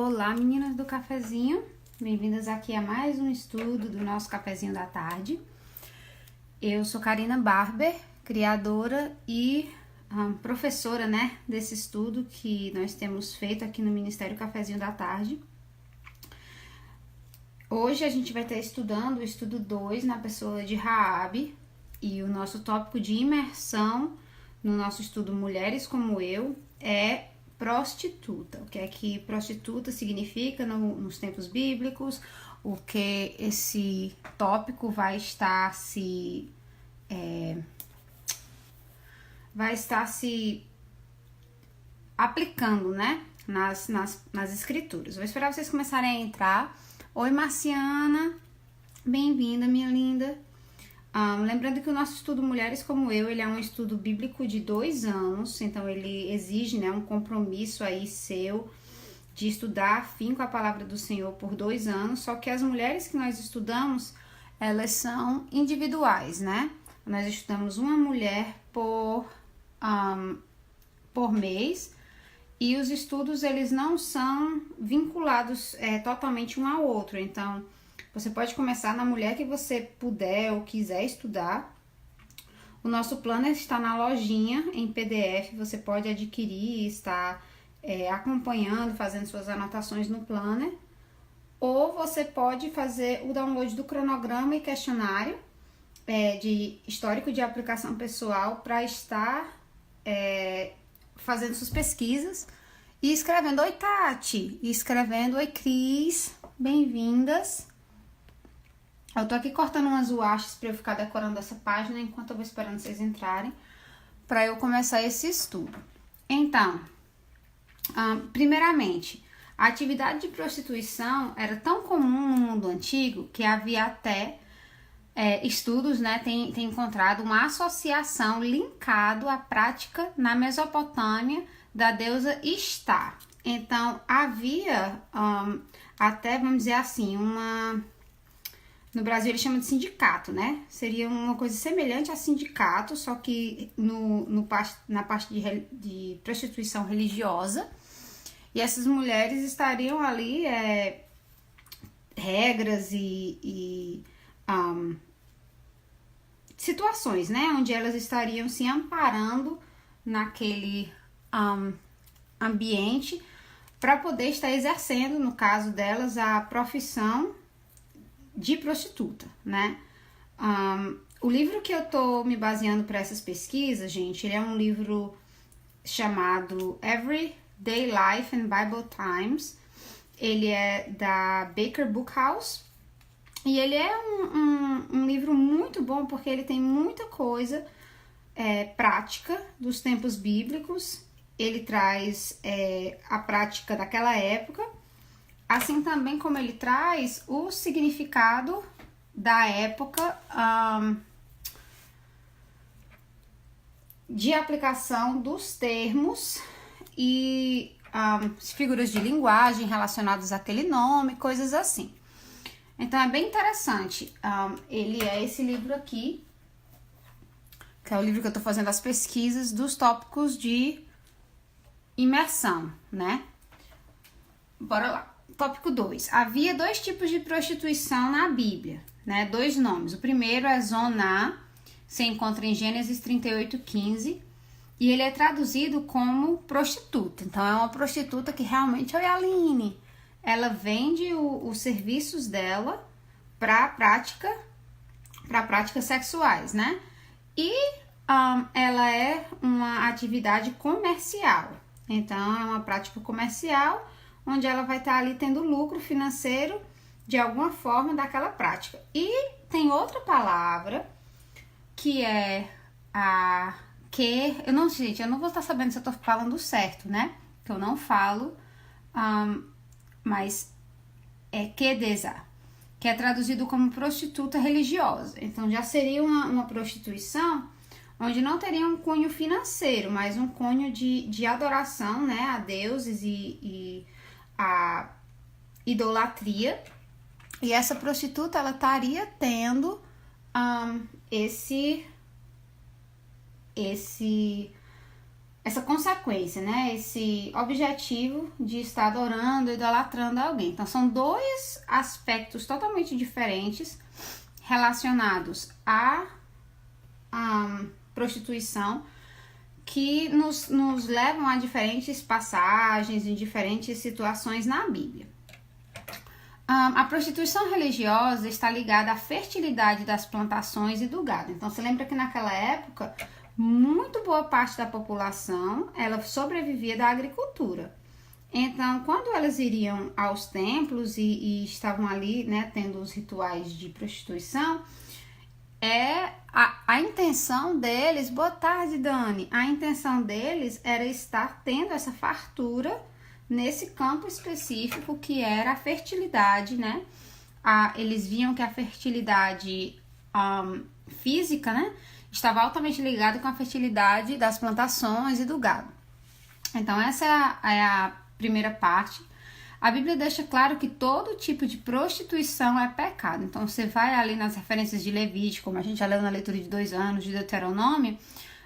Olá, meninas do cafezinho, bem-vindas aqui a mais um estudo do nosso cafezinho da tarde. Eu sou Karina Barber, criadora e professora, desse estudo que nós temos feito aqui no Ministério Cafezinho da Tarde. Hoje a gente vai estar estudando o estudo 2 na pessoa de Raabe e o nosso tópico de imersão no nosso estudo Mulheres como Eu é prostituta. O que é que prostituta significa nos tempos bíblicos, o que esse tópico vai estar se aplicando, nas escrituras. Vou esperar vocês começarem a entrar. Oi, Marciana, bem-vinda, minha linda. Lembrando que o nosso estudo Mulheres como Eu, ele é um estudo bíblico de 2 anos, então ele exige um compromisso aí seu de estudar afinco a palavra do Senhor por 2 anos, só que as mulheres que nós estudamos, elas são individuais, Nós estudamos uma mulher por mês e os estudos, eles não são vinculados totalmente um ao outro, então você pode começar na mulher que você puder ou quiser estudar. O nosso planner está na lojinha em PDF, você pode adquirir e estar acompanhando, fazendo suas anotações no planner. Ou você pode fazer o download do cronograma e questionário de histórico de aplicação pessoal para estar fazendo suas pesquisas e escrevendo oi Tati, e escrevendo oi Cris, bem-vindas. Eu tô aqui cortando umas uachas para eu ficar decorando essa página enquanto eu vou esperando vocês entrarem para eu começar esse estudo. Então, primeiramente, a atividade de prostituição era tão comum no mundo antigo que havia até estudos, tem encontrado uma associação linkado à prática na Mesopotâmia da deusa Ishtar. Então, havia até, vamos dizer assim, no Brasil ele chama de sindicato, Seria uma coisa semelhante a sindicato, só que na parte de prostituição religiosa. E essas mulheres estariam ali regras e situações, onde elas estariam se amparando naquele ambiente para poder estar exercendo, no caso delas, a profissão de prostituta, O livro que eu tô me baseando para essas pesquisas, gente, ele é um livro chamado Everyday Life and Bible Times. Ele é da Baker Book House e ele é um livro muito bom porque ele tem muita coisa prática dos tempos bíblicos. Ele traz a prática daquela época, assim também como ele traz o significado da época de aplicação dos termos e figuras de linguagem relacionadas àquele nome, coisas assim. Então é bem interessante. Ele é esse livro aqui, que é o livro que eu tô fazendo as pesquisas dos tópicos de imersão, Bora lá. Tópico 2. Havia 2 tipos de prostituição na Bíblia, 2 nomes. O primeiro é Zoná, se encontra em Gênesis 38:15, e ele é traduzido como prostituta. Então, é uma prostituta que realmente, oi Aline, ela vende os serviços dela para práticas sexuais, E ela é uma atividade comercial. Então, é uma prática comercial onde ela vai estar ali tendo lucro financeiro de alguma forma daquela prática. E tem outra palavra que é eu não vou estar sabendo se eu tô falando certo, Que eu não falo, mas é kedeza, que é traduzido como prostituta religiosa. Então já seria uma prostituição onde não teria um cunho financeiro, mas um cunho de adoração, a deuses e a idolatria. E essa prostituta, ela estaria tendo essa consequência, né? Esse objetivo de estar adorando, idolatrando alguém. Então, são dois aspectos totalmente diferentes relacionados à prostituição que nos levam a diferentes passagens, em diferentes situações na Bíblia. A prostituição religiosa está ligada à fertilidade das plantações e do gado. Então, você lembra que naquela época, muito boa parte da população, ela sobrevivia da agricultura. Então, quando elas iriam aos templos e estavam ali, né, tendo os rituais de prostituição, a intenção deles, boa tarde, Dani, a intenção deles era estar tendo essa fartura nesse campo específico que era a fertilidade, né? Eles viam que a fertilidade física, né, estava altamente ligada com a fertilidade das plantações e do gado. Então, essa é a primeira parte. A Bíblia deixa claro que todo tipo de prostituição é pecado. Então, você vai ali nas referências de Levítico, como a gente já leu na leitura de 2 anos, de Deuteronômio,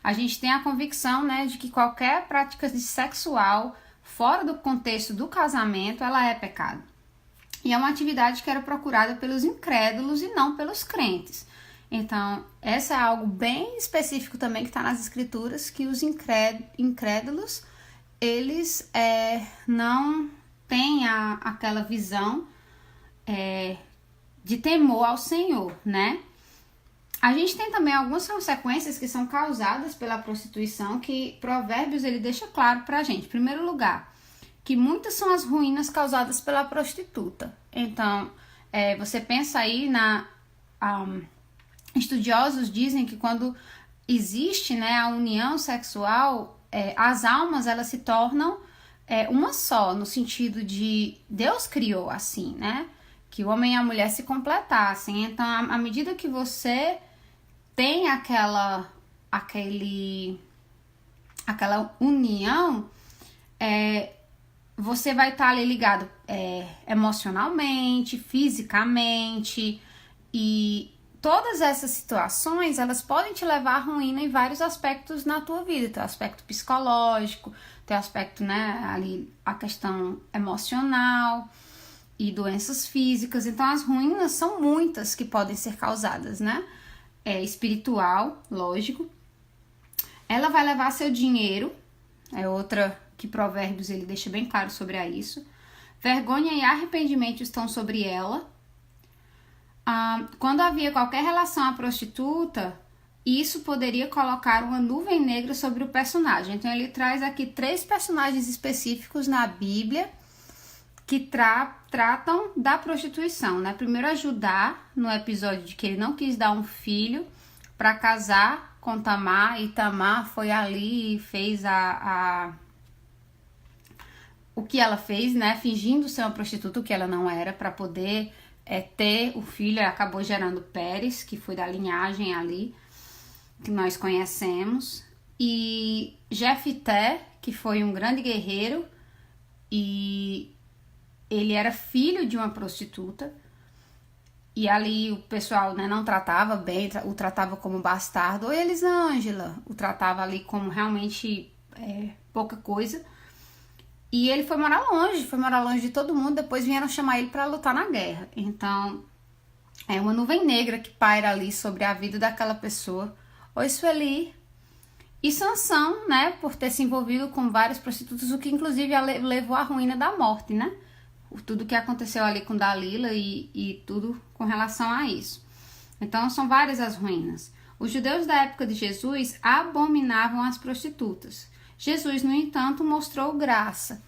a gente tem a convicção, né, de que qualquer prática sexual fora do contexto do casamento, ela é pecado. E é uma atividade que era procurada pelos incrédulos e não pelos crentes. Então, essa é algo bem específico também que está nas Escrituras, que os incrédulos, eles não têm aquela visão de temor ao Senhor, né? A gente tem também algumas consequências que são causadas pela prostituição, que Provérbios ele deixa claro pra gente. Em primeiro lugar, que muitas são as ruínas causadas pela prostituta. Então, você pensa aí estudiosos dizem que quando existe, né, a união sexual, as almas elas se tornam uma só, no sentido de Deus criou assim, né? Que o homem e a mulher se completassem. Então, à medida que você tem aquela união, você vai estar ali ligado emocionalmente, fisicamente, e todas essas situações, elas podem te levar à ruína em vários aspectos na tua vida. Tem o aspecto psicológico, tem o aspecto, né, ali, a questão emocional e doenças físicas. Então, as ruínas são muitas que podem ser causadas, né? Espiritual, lógico. Ela vai levar seu dinheiro, é outra que Provérbios ele deixa bem claro sobre isso. Vergonha e arrependimento estão sobre ela. Quando havia qualquer relação à prostituta, isso poderia colocar uma nuvem negra sobre o personagem. Então ele traz aqui 3 personagens específicos na Bíblia que tratam da prostituição, né? Primeiro, Judá, no episódio de que ele não quis dar um filho para casar com Tamar, e Tamar foi ali e fez o que ela fez, né? Fingindo ser uma prostituta, o que ela não era, para poder ter o filho. Acabou gerando Pérez, que foi da linhagem ali que nós conhecemos, e Jefité, que foi um grande guerreiro, e ele era filho de uma prostituta, e ali o pessoal, né, não tratava bem, o tratava como bastardo. Ou Elisângela o tratava ali como realmente pouca coisa. E ele foi morar longe de todo mundo. Depois vieram chamar ele para lutar na guerra. Então, é uma nuvem negra que paira ali sobre a vida daquela pessoa. Oi, Sueli. E Sansão, né, por ter se envolvido com várias prostitutas, o que inclusive levou à ruína da morte, né? Tudo que aconteceu ali com Dalila e tudo com relação a isso. Então, são várias as ruínas. Os judeus da época de Jesus abominavam as prostitutas. Jesus, no entanto, mostrou graça.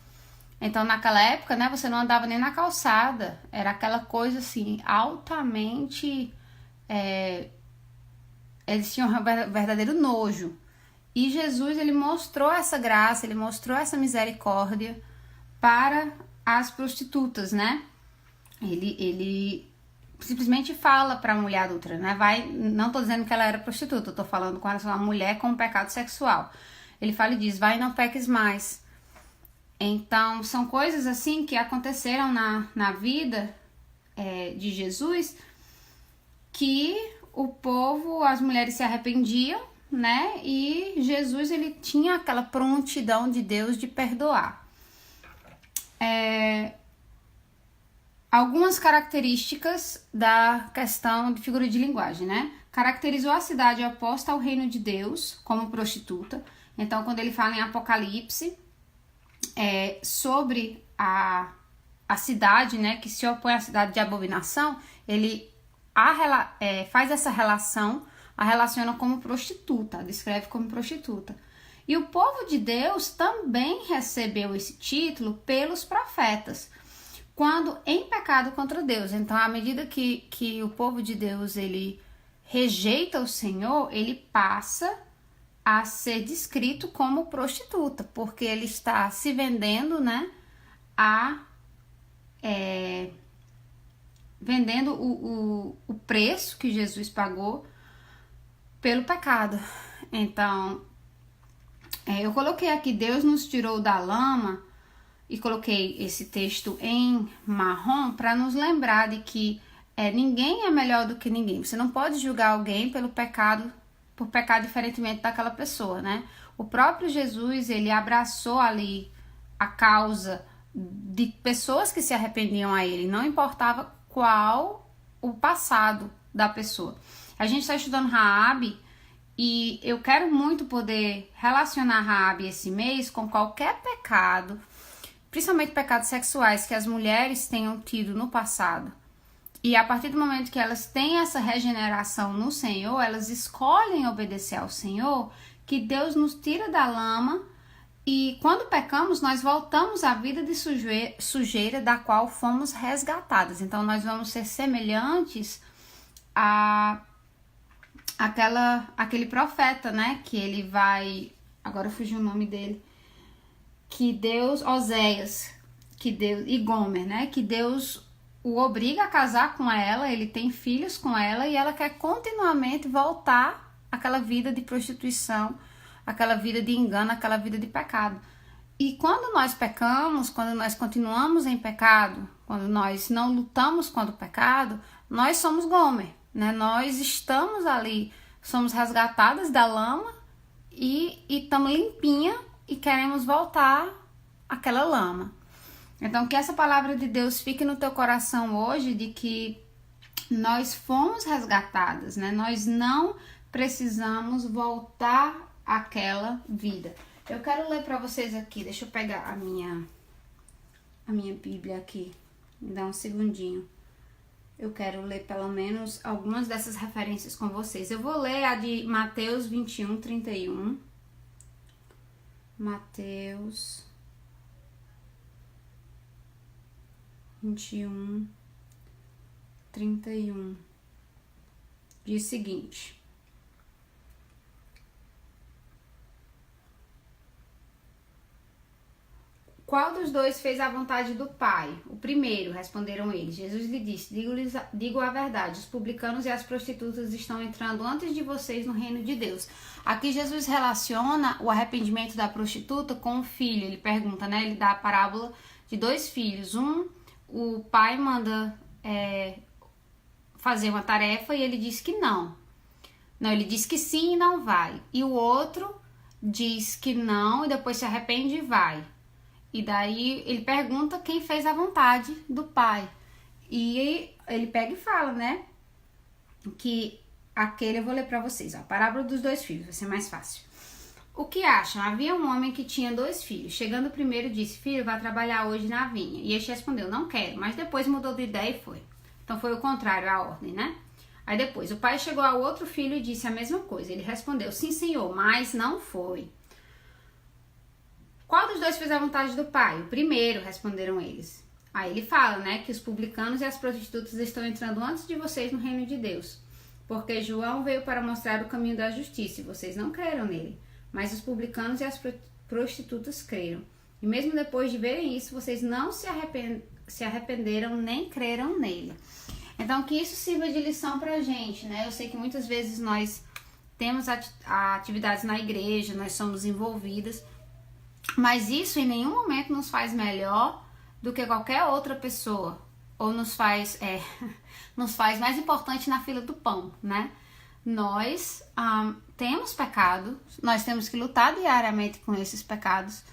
Então, naquela época, né, você não andava nem na calçada. Era aquela coisa, assim, altamente... eles tinham um verdadeiro nojo. E Jesus, ele mostrou essa graça, ele mostrou essa misericórdia para as prostitutas, né? Ele simplesmente fala para a mulher adulta, né? Não tô dizendo que ela era prostituta, eu tô falando com relação a uma mulher com um pecado sexual. Ele fala e diz, vai e não peques mais. Então, são coisas assim que aconteceram na vida de Jesus, que o povo, as mulheres se arrependiam, né? E Jesus, ele tinha aquela prontidão de Deus de perdoar. Algumas características da questão de figura de linguagem, né? Caracterizou a cidade oposta ao reino de Deus como prostituta. Então, quando ele fala em Apocalipse, sobre a cidade, né, que se opõe à cidade de abominação, ele faz essa relação, a relaciona como prostituta, a descreve como prostituta. E o povo de Deus também recebeu esse título pelos profetas, quando em pecado contra Deus. Então, à medida que o povo de Deus ele rejeita o Senhor, ele passa a ser descrito como prostituta, porque ele está se vendendo, né, vendendo o preço que Jesus pagou pelo pecado. Então, eu coloquei aqui, Deus nos tirou da lama, e coloquei esse texto em marrom para nos lembrar de que ninguém é melhor do que ninguém. Você não pode julgar alguém por pecar diferentemente daquela pessoa, né? O próprio Jesus, ele abraçou ali a causa de pessoas que se arrependiam a ele, não importava qual o passado da pessoa. A gente está estudando Raabe e eu quero muito poder relacionar Raabe esse mês com qualquer pecado, principalmente pecados sexuais que as mulheres tenham tido no passado. E a partir do momento que elas têm essa regeneração no Senhor, elas escolhem obedecer ao Senhor, que Deus nos tira da lama e quando pecamos, nós voltamos à vida de sujeira da qual fomos resgatadas. Então, nós vamos ser semelhantes àquele profeta, né? Que ele vai... Agora fugiu o nome dele. Que Deus... Oséias. E Gomer, né? Que Deus o obriga a casar com ela, ele tem filhos com ela e ela quer continuamente voltar àquela vida de prostituição, aquela vida de engano, aquela vida de pecado. E quando nós pecamos, quando nós continuamos em pecado, quando nós não lutamos contra o pecado, nós somos Gomer, né? Nós estamos ali, somos resgatadas da lama e estamos limpinha e queremos voltar àquela lama. Então, que essa palavra de Deus fique no teu coração hoje de que nós fomos resgatadas, né? Nós não precisamos voltar àquela vida. Eu quero ler para vocês aqui, deixa eu pegar a minha Bíblia aqui, me dá um segundinho. Eu quero ler pelo menos algumas dessas referências com vocês. Eu vou ler a de Mateus 21, 31. Mateus 21, 31. Diz o seguinte: qual dos dois fez a vontade do Pai? O primeiro, responderam eles. Jesus lhe disse: digo a verdade, os publicanos e as prostitutas estão entrando antes de vocês no reino de Deus. Aqui Jesus relaciona o arrependimento da prostituta com o filho. Ele pergunta, né? Ele dá a parábola de dois filhos. O pai manda fazer uma tarefa e ele diz que não. Não, ele diz que sim e não vai. E o outro diz que não e depois se arrepende e vai. E daí ele pergunta quem fez a vontade do pai. E ele pega e fala, né? Que aquele, eu vou ler pra vocês, ó, a parábola dos dois filhos, vai ser mais fácil. O que acham? Havia um homem que tinha 2 filhos. Chegando o primeiro, disse: filho, vai trabalhar hoje na vinha. E este respondeu: não quero. Mas depois mudou de ideia e foi. Então foi o contrário, a ordem, né? Aí depois, o pai chegou ao outro filho e disse a mesma coisa. Ele respondeu: sim, senhor, mas não foi. Qual dos dois fez a vontade do pai? O primeiro, responderam eles. Aí ele fala, né, que os publicanos e as prostitutas estão entrando antes de vocês no reino de Deus. Porque João veio para mostrar o caminho da justiça e vocês não creram nele. Mas os publicanos e as prostitutas creram. E mesmo depois de verem isso, vocês não se arrependeram nem creram nele. Então, que isso sirva de lição pra gente, né? Eu sei que muitas vezes nós temos atividades na igreja, nós somos envolvidas, mas isso em nenhum momento nos faz melhor do que qualquer outra pessoa. Ou nos faz mais importante na fila do pão, né? nós temos pecado, nós temos que lutar diariamente com esses pecados.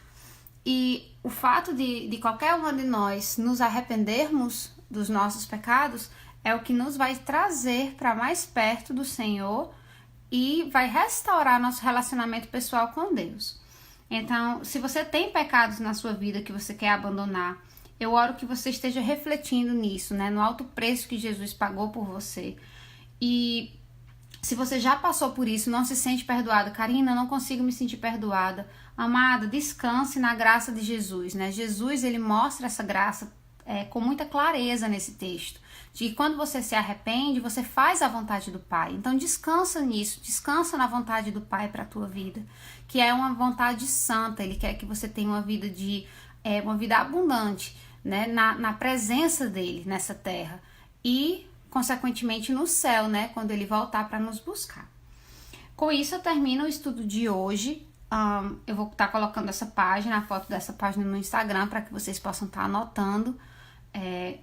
E o fato de qualquer uma de nós nos arrependermos dos nossos pecados é o que nos vai trazer para mais perto do Senhor e vai restaurar nosso relacionamento pessoal com Deus. Então, se você tem pecados na sua vida que você quer abandonar, eu oro que você esteja refletindo nisso, né? No alto preço que Jesus pagou por você. E se você já passou por isso, não se sente perdoada. Karina, eu não consigo me sentir perdoada. Amada, descanse na graça de Jesus, né? Jesus, ele mostra essa graça com muita clareza nesse texto. De que quando você se arrepende, você faz a vontade do Pai. Então descansa nisso, descansa na vontade do Pai para a tua vida. Que é uma vontade santa, ele quer que você tenha uma vida abundante, né? Na presença dele nessa terra. E consequentemente no céu, né, quando ele voltar para nos buscar. Com isso eu termino o estudo de hoje. Eu vou estar colocando essa página, a foto dessa página no Instagram, para que vocês possam estar anotando,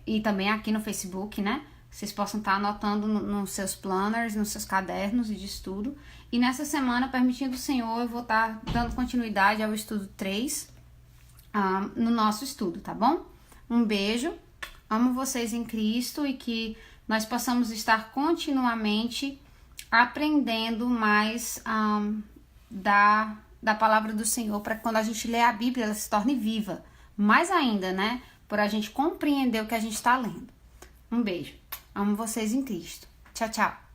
e também aqui no Facebook, né, vocês possam estar anotando nos seus planners, nos seus cadernos de estudo. E nessa semana, permitindo o Senhor, eu vou estar dando continuidade ao estudo 3 no nosso estudo, tá bom? Um beijo, amo vocês em Cristo e que nós possamos estar continuamente aprendendo mais da palavra do Senhor, para que quando a gente lê a Bíblia, ela se torne viva. Mais ainda, né? Por a gente compreender o que a gente está lendo. Um beijo. Amo vocês em Cristo. Tchau, tchau.